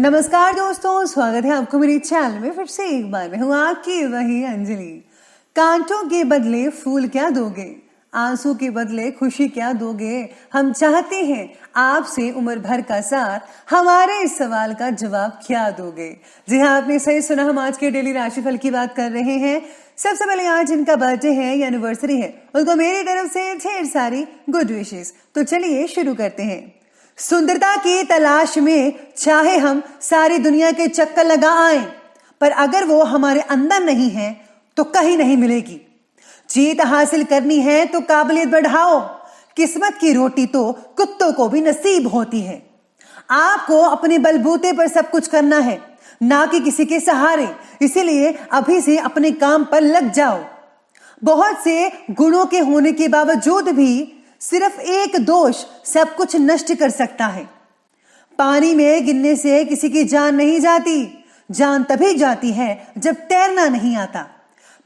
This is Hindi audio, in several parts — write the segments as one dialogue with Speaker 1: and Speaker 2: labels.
Speaker 1: नमस्कार दोस्तों, स्वागत है आपको मेरे चैनल में फिर से एक बार। मैं हूँ आपकी वही अंजलि। कांटों के बदले फूल क्या दोगे, आंसू के बदले खुशी क्या दोगे। हम चाहते हैं आपसे उम्र भर का साथ, हमारे इस सवाल का जवाब क्या दोगे। जी हाँ, आपने सही सुना, हम आज के डेली राशिफल की बात कर रहे हैं। सबसे पहले आज जिनका बर्थडे है या एनिवर्सरी है, उनको मेरी तरफ से ढेर सारी गुड विशेस। तो चलिए शुरू करते हैं। सुंदरता की तलाश में चाहे हम सारी दुनिया के चक्कर लगा आए, पर अगर वो हमारे अंदर नहीं है तो कहीं नहीं मिलेगी। जीत हासिल करनी है तो काबिलियत बढ़ाओ, किस्मत की रोटी तो कुत्तों को भी नसीब होती है। आपको अपने बलबूते पर सब कुछ करना है, ना कि किसी के सहारे। इसीलिए अभी से अपने काम पर लग जाओ। बहुत से गुणों के होने के बावजूद भी सिर्फ एक दोष सब कुछ नष्ट कर सकता है। पानी में गिरने से किसी की जान नहीं जाती, जान तभी जाती है जब तैरना नहीं आता।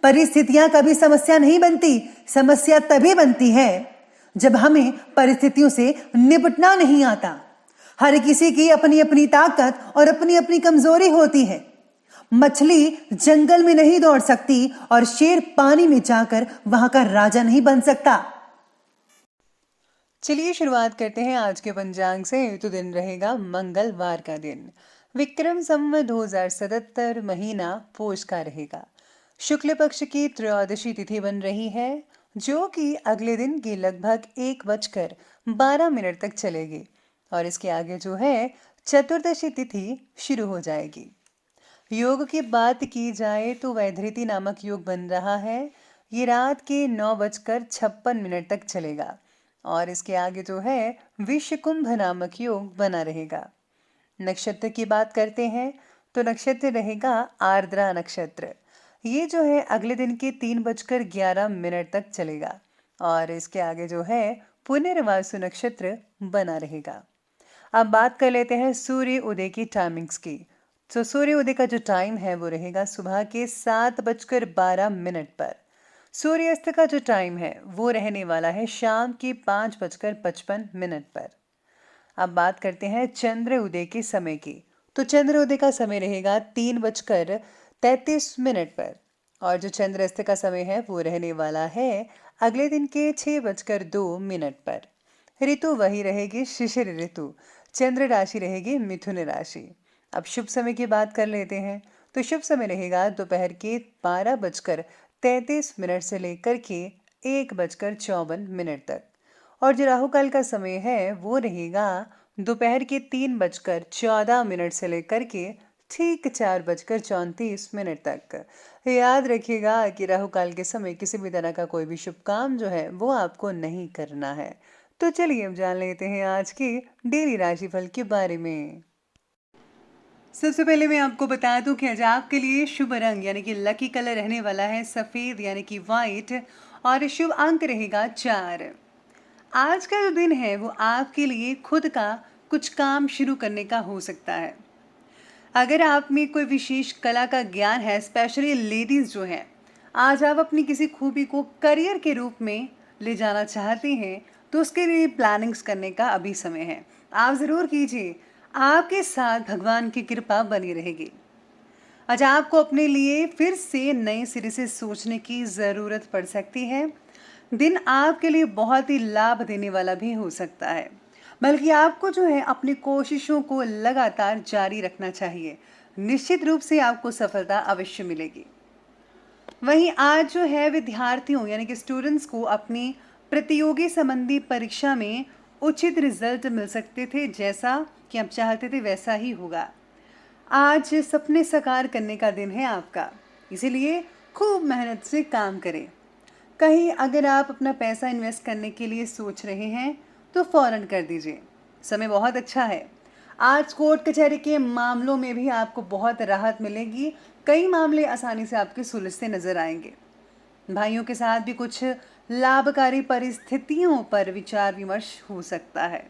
Speaker 1: परिस्थितियां कभी समस्या नहीं बनती, समस्या तभी बनती है जब हमें परिस्थितियों से निपटना नहीं आता। हर किसी की अपनी अपनी ताकत और अपनी अपनी कमजोरी होती है। मछली जंगल में नहीं दौड़ सकती और शेर पानी में जाकर वहां का राजा नहीं बन सकता। चलिए शुरुआत करते हैं आज के पंचांग से। तो दिन रहेगा मंगलवार का दिन, विक्रम संवत 2077, महीना पोष का रहेगा। शुक्ल पक्ष की त्रयोदशी तिथि बन रही है, जो कि अगले दिन की लगभग 1:12 तक चलेगी। और इसके आगे जो है चतुर्दशी तिथि शुरू हो जाएगी। योग की बात की जाए तो वैधृति नामक योग बन रहा है। ये रात के 9:56 तक चलेगा। और इसके आगे जो है विश्व कुंभ नामक योग बना रहेगा। नक्षत्र की बात करते हैं तो नक्षत्र रहेगा आर्द्रा नक्षत्र। ये जो है अगले दिन के 3:11 तक चलेगा। और इसके आगे जो है पुनर्वासु नक्षत्र बना रहेगा। अब बात कर लेते हैं सूर्य उदय की टाइमिंग्स की। तो सूर्य उदय का जो टाइम है वो रहेगा सुबह के 7:12 पर। सूर्यास्त का जो टाइम है वो रहने वाला है शाम के 5:55 पर। अब बात करते हैं चंद्र उदय के समय की। तो चंद्र उदय का समय रहेगा 3:33 पर। और जो चंद्रास्त का समय है वो रहने वाला है अगले दिन के 6:02 पर। ऋतु वही रहेगी शिशिर ऋतु। चंद्र राशि रहेगी मिथुन राशि। अब शुभ समय की बात कर लेते हैं। तो शुभ समय रहेगा दोपहर के 12:33 से लेकर के 1:54 तक। और जो राहु काल का समय है वो रहेगा दोपहर के 3:14 से लेकर के ठीक 4:34 तक। याद रखिएगा कि राहु काल के समय किसी भी तरह का कोई भी शुभ काम जो है वो आपको नहीं करना है। तो चलिए अब जान लेते हैं आज की डेली राशिफल के बारे में। सबसे पहले मैं आपको बता दूं कि आज आपके लिए शुभ रंग यानी कि लकी कलर रहने वाला है सफ़ेद यानी कि वाइट। और शुभ अंक रहेगा 4। आज का जो दिन है वो आपके लिए खुद का कुछ काम शुरू करने का हो सकता है। अगर आप में कोई विशेष कला का ज्ञान है, स्पेशली लेडीज़ जो है, आज आप अपनी किसी खूबी को करियर के रूप में ले जाना चाहती हैं तो उसके लिए प्लानिंग्स करने का अभी समय है। आप ज़रूर कीजिए, आपके साथ भगवान की कृपा बनी रहेगी। आज आपको अपने लिए फिर से नए सिरे से सोचने की ज़रूरत पड़ सकती है। दिन आपके लिए बहुत ही लाभ देने वाला भी हो सकता है, बल्कि आपको जो है अपनी कोशिशों को लगातार जारी रखना चाहिए। निश्चित रूप से आपको सफलता अवश्य मिलेगी। वहीं आज जो है विद्यार्थियों यानी कि स्टूडेंट्स को अपनी प्रतियोगी संबंधी परीक्षा में उचित रिजल्ट मिल सकते थे। जैसा कि आप चाहते थे वैसा ही होगा। आज सपने साकार करने का दिन है आपका, इसीलिए खूब मेहनत से काम करें। कहीं अगर आप अपना पैसा इन्वेस्ट करने के लिए सोच रहे हैं तो फौरन कर दीजिए, समय बहुत अच्छा है। आज कोर्ट कचहरी के मामलों में भी आपको बहुत राहत मिलेगी। कई मामले आसानी से आपके सुलझते नजर आएंगे। भाइयों के साथ भी कुछ लाभकारी परिस्थितियों पर विचार विमर्श हो सकता है।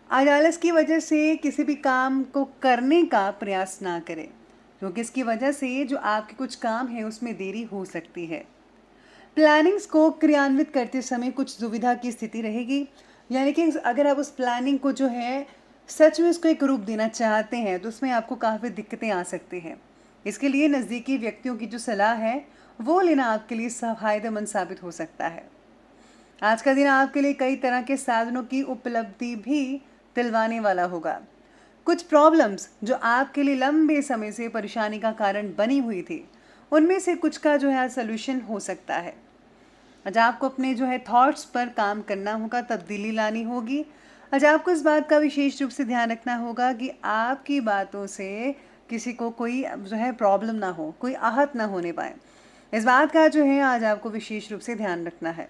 Speaker 1: आज आलस की वजह से किसी भी काम को करने का प्रयास ना करें, क्योंकि इसकी वजह से जो आपके कुछ काम है उसमें देरी हो सकती है। प्लानिंग्स को क्रियान्वित करते समय कुछ दुविधा की स्थिति रहेगी, यानी कि अगर आप उस प्लानिंग को जो है सच में उसको एक रूप देना चाहते हैं तो उसमें आपको काफ़ी दिक्कतें आ सकती हैं। इसके लिए नज़दीकी व्यक्तियों की जो सलाह है वो लेना आपके लिए फ़ायदेमंद साबित हो सकता है। आज का दिन आपके लिए कई तरह के साधनों की उपलब्धि भी दिलवाने वाला होगा। कुछ प्रॉब्लम्स जो आपके लिए लंबे समय से परेशानी का कारण बनी हुई थी, उनमें से कुछ का जो है सॉल्यूशन हो सकता है। आज आपको अपने जो है थॉट्स पर काम करना होगा, तब्दीली लानी होगी। आज आपको इस बात का विशेष रूप से ध्यान रखना होगा कि आपकी बातों से किसी को कोई जो है प्रॉब्लम ना हो, कोई आहत ना होने पाए। इस बात का जो है आज आपको विशेष रूप से ध्यान रखना है।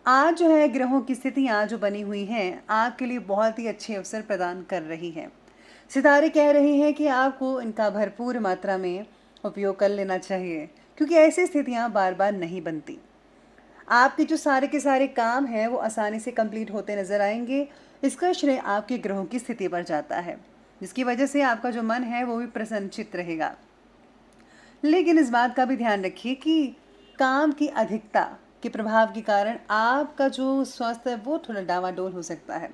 Speaker 1: आज जो है ग्रहों की स्थितियाँ जो बनी हुई हैं आपके लिए बहुत ही अच्छे अवसर प्रदान कर रही हैं। सितारे कह रहे हैं कि आपको इनका भरपूर मात्रा में उपयोग कर लेना चाहिए, क्योंकि ऐसी स्थितियाँ बार बार नहीं बनती। आपके जो सारे के सारे काम हैं वो आसानी से कंप्लीट होते नजर आएंगे। इसका श्रेय आपके ग्रहों की स्थिति पर जाता है, जिसकी वजह से आपका जो मन है वो भी प्रसन्नचित्त रहेगा। लेकिन इस बात का भी ध्यान रखिए कि काम की अधिकता के प्रभाव के कारण आपका जो स्वास्थ्य है वो थोड़ा डावाडोल हो सकता है।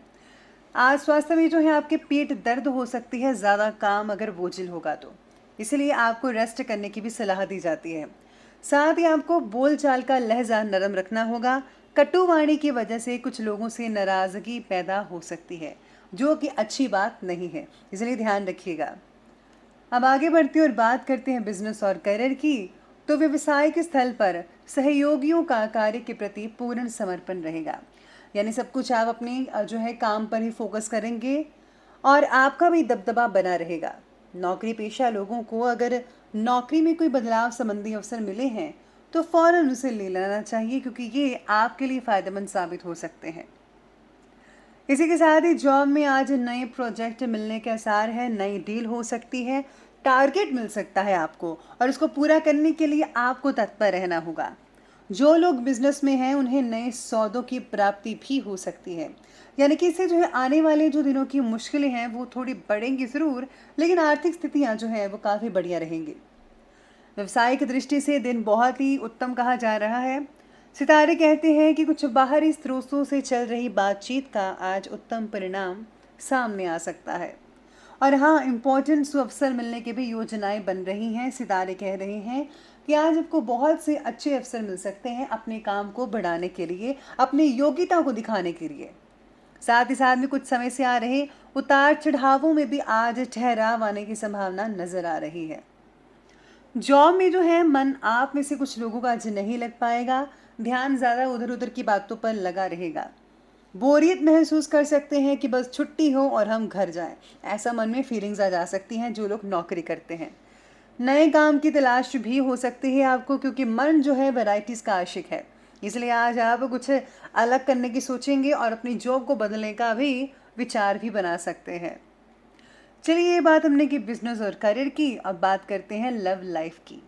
Speaker 1: आज स्वास्थ्य में जो है आपके पेट दर्द हो सकती है, ज़्यादा काम अगर बोझिल होगा तो। इसलिए आपको रेस्ट करने की भी सलाह दी जाती है। साथ ही आपको बोलचाल का लहजा नरम रखना होगा। कटु वाणी की वजह से कुछ लोगों से नाराज़गी पैदा हो सकती है, जो कि अच्छी बात नहीं है, इसलिए ध्यान रखिएगा। अब आगे बढ़ते हैं और बात करते हैं बिजनेस और करियर की। तो व्यवसायिक स्थल पर सहयोगियों का कार्य के प्रति पूर्ण समर्पण रहेगा, यानी सब कुछ आप अपनी जो है काम पर ही फोकस करेंगे और आपका भी दबदबा बना रहेगा। नौकरी पेशा लोगों को अगर नौकरी में कोई बदलाव संबंधी अवसर मिले हैं तो फौरन उसे ले लेना चाहिए, क्योंकि ये आपके लिए फ़ायदेमंद साबित हो सकते हैं। इसी के साथ ही जॉब में आज नए प्रोजेक्ट मिलने के आसार है, नई डील हो सकती है, टारगेट मिल सकता है आपको और उसको पूरा करने के लिए आपको तत्पर रहना होगा। जो लोग बिजनेस में हैं उन्हें नए सौदों की प्राप्ति भी हो सकती है, यानी कि इससे जो है आने वाले जो दिनों की मुश्किलें हैं वो थोड़ी बढ़ेंगी ज़रूर, लेकिन आर्थिक स्थितियाँ जो हैं वो काफ़ी बढ़िया रहेंगी। व्यवसायिक दृष्टि से दिन बहुत ही उत्तम कहा जा रहा है। सितारे कहते हैं कि कुछ बाहरी स्रोतों से चल रही बातचीत का आज उत्तम परिणाम सामने आ सकता है। और हाँ, इम्पोर्टेंट अवसर मिलने की भी योजनाएं बन रही हैं। सितारे कह रहे हैं कि आज आपको बहुत से अच्छे अवसर मिल सकते हैं अपने काम को बढ़ाने के लिए, अपनी योग्यता को दिखाने के लिए। साथ ही साथ में कुछ समय से आ रहे उतार चढ़ावों में भी आज ठहराव आने की संभावना नजर आ रही है। जॉब में जो है मन आप में से कुछ लोगों का आज नहीं लग पाएगा, ध्यान ज़्यादा उधर उधर की बातों पर लगा रहेगा। बोरियत महसूस कर सकते हैं कि बस छुट्टी हो और हम घर जाएं, ऐसा मन में फीलिंग्स आ जा सकती हैं जो लोग नौकरी करते हैं। नए काम की तलाश भी हो सकती है आपको, क्योंकि मन जो है वैरायटीज़ का आशिक है। इसलिए आज आप कुछ अलग करने की सोचेंगे और अपनी जॉब को बदलने का भी विचार भी बना सकते हैं। चलिए, ये बात हमने की बिजनेस और करियर की। अब बात करते हैं लव लाइफ की।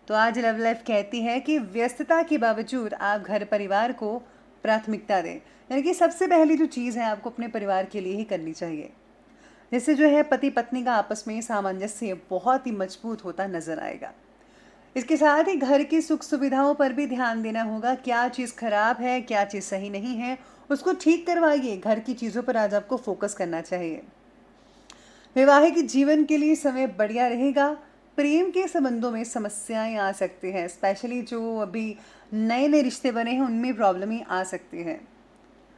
Speaker 1: तो आज लव लाइफ कहती है कि व्यस्तता के बावजूद आप घर परिवार को प्राथमिकता दें, यानी कि सबसे पहली जो चीज़ है आपको अपने परिवार के लिए ही करनी चाहिए। जिससे जो है पति पत्नी का आपस में सामंजस्य बहुत ही मजबूत होता नजर आएगा। इसके साथ ही घर की सुख सुविधाओं पर भी ध्यान देना होगा। क्या चीज़ खराब है, क्या चीज़ सही नहीं है, उसको ठीक करवाइए। घर की चीज़ों पर आज आपको फोकस करना चाहिए। वैवाहिक जीवन के लिए समय बढ़िया रहेगा। प्रेम के संबंधों में समस्याएं आ सकती हैं, स्पेशली जो अभी नए नए रिश्ते बने हैं उनमें प्रॉब्लम ही आ सकती है।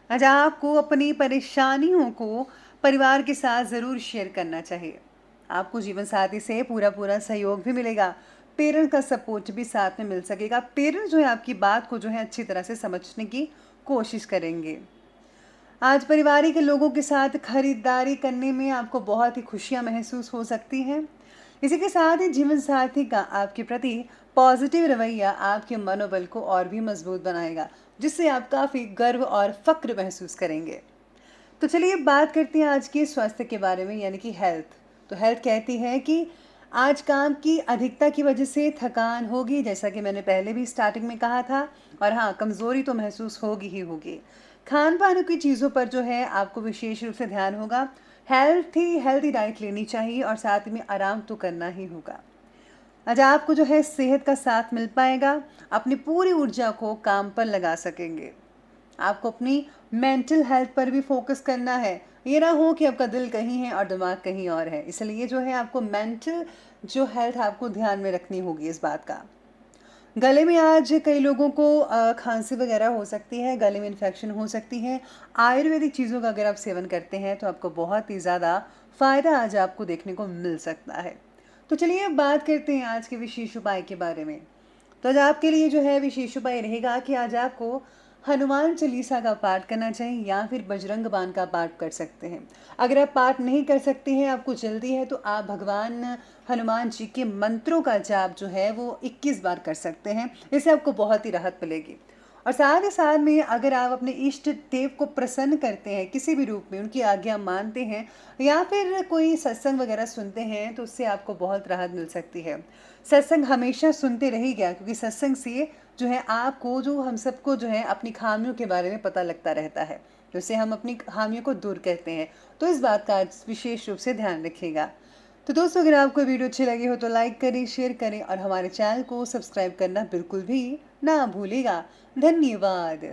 Speaker 1: आज आपको अपनी परेशानियों को परिवार के साथ ज़रूर शेयर करना चाहिए। आपको जीवन साथी से पूरा पूरा सहयोग भी मिलेगा। पेरेंट्स का सपोर्ट भी साथ में मिल सकेगा। पेरेंट्स जो है आपकी बात को जो है अच्छी तरह से समझने की कोशिश करेंगे। आज पारिवारिक लोगों के साथ खरीदारी करने में आपको बहुत ही खुशियां महसूस हो सकती हैं। इसी के साथ ही जीवन साथी का आपके प्रति पॉजिटिव रवैया आपके मनोबल को और भी मजबूत बनाएगा, जिससे आप काफ़ी गर्व और फक्र महसूस करेंगे। तो चलिए बात करते हैं आज के स्वास्थ्य के बारे में, यानी कि हेल्थ। तो हेल्थ कहती है कि आज काम की अधिकता की वजह से थकान होगी, जैसा कि मैंने पहले भी स्टार्टिंग में कहा था। और हाँ, कमज़ोरी तो महसूस होगी ही होगी। खान पान की चीज़ों पर जो है आपको विशेष रूप से ध्यान होगा। हेल्थी डाइट लेनी चाहिए और साथ में आराम तो करना ही होगा। आज आपको जो है सेहत का साथ मिल पाएगा, अपनी पूरी ऊर्जा को काम पर लगा सकेंगे। आपको अपनी मेंटल हेल्थ पर भी फोकस करना है। ये ना हो कि आपका दिल कहीं है और दिमाग कहीं और है। इसलिए जो है आपको मेंटल जो हेल्थ आपको ध्यान में रखनी होगी इस बात का। गले में आज कई लोगों को खांसी वगैरह हो सकती है, गले में इन्फेक्शन हो सकती है। आयुर्वेदिक चीज़ों का अगर आप सेवन करते हैं तो आपको बहुत ही ज़्यादा फ़ायदा आज आपको देखने को मिल सकता है। तो चलिए अब बात करते हैं आज के विशेष उपाय के बारे में। तो आज आपके लिए जो है विशेष उपाय रहेगा कि आज आपको हनुमान चालीसा का पाठ करना चाहिए या फिर बजरंग बाण का पाठ कर सकते हैं। अगर आप पाठ नहीं कर सकते हैं, आपको जल्दी है, तो आप भगवान हनुमान जी के मंत्रों का जाप जो है वो 21 बार कर सकते हैं। इससे आपको बहुत ही राहत मिलेगी। और साथ ही साथ में अगर आप अपने इष्ट देव को प्रसन्न करते हैं किसी भी रूप में, उनकी आज्ञा मानते हैं या फिर कोई सत्संग वगैरह सुनते हैं, तो उससे आपको बहुत राहत मिल सकती है। सत्संग हमेशा सुनते रहिएगा, क्योंकि सत्संग से जो है आपको, जो हम सबको जो है अपनी खामियों के बारे में पता लगता रहता है, तो इससे हम अपनी खामियों को दूर करते हैं। तो इस बात का आज विशेष रूप से ध्यान रखिएगा। तो दोस्तों, अगर आपको वीडियो अच्छी लगी हो तो लाइक करें, शेयर करें और हमारे चैनल को सब्सक्राइब करना बिल्कुल भी ना भूलिएगा। धन्यवाद।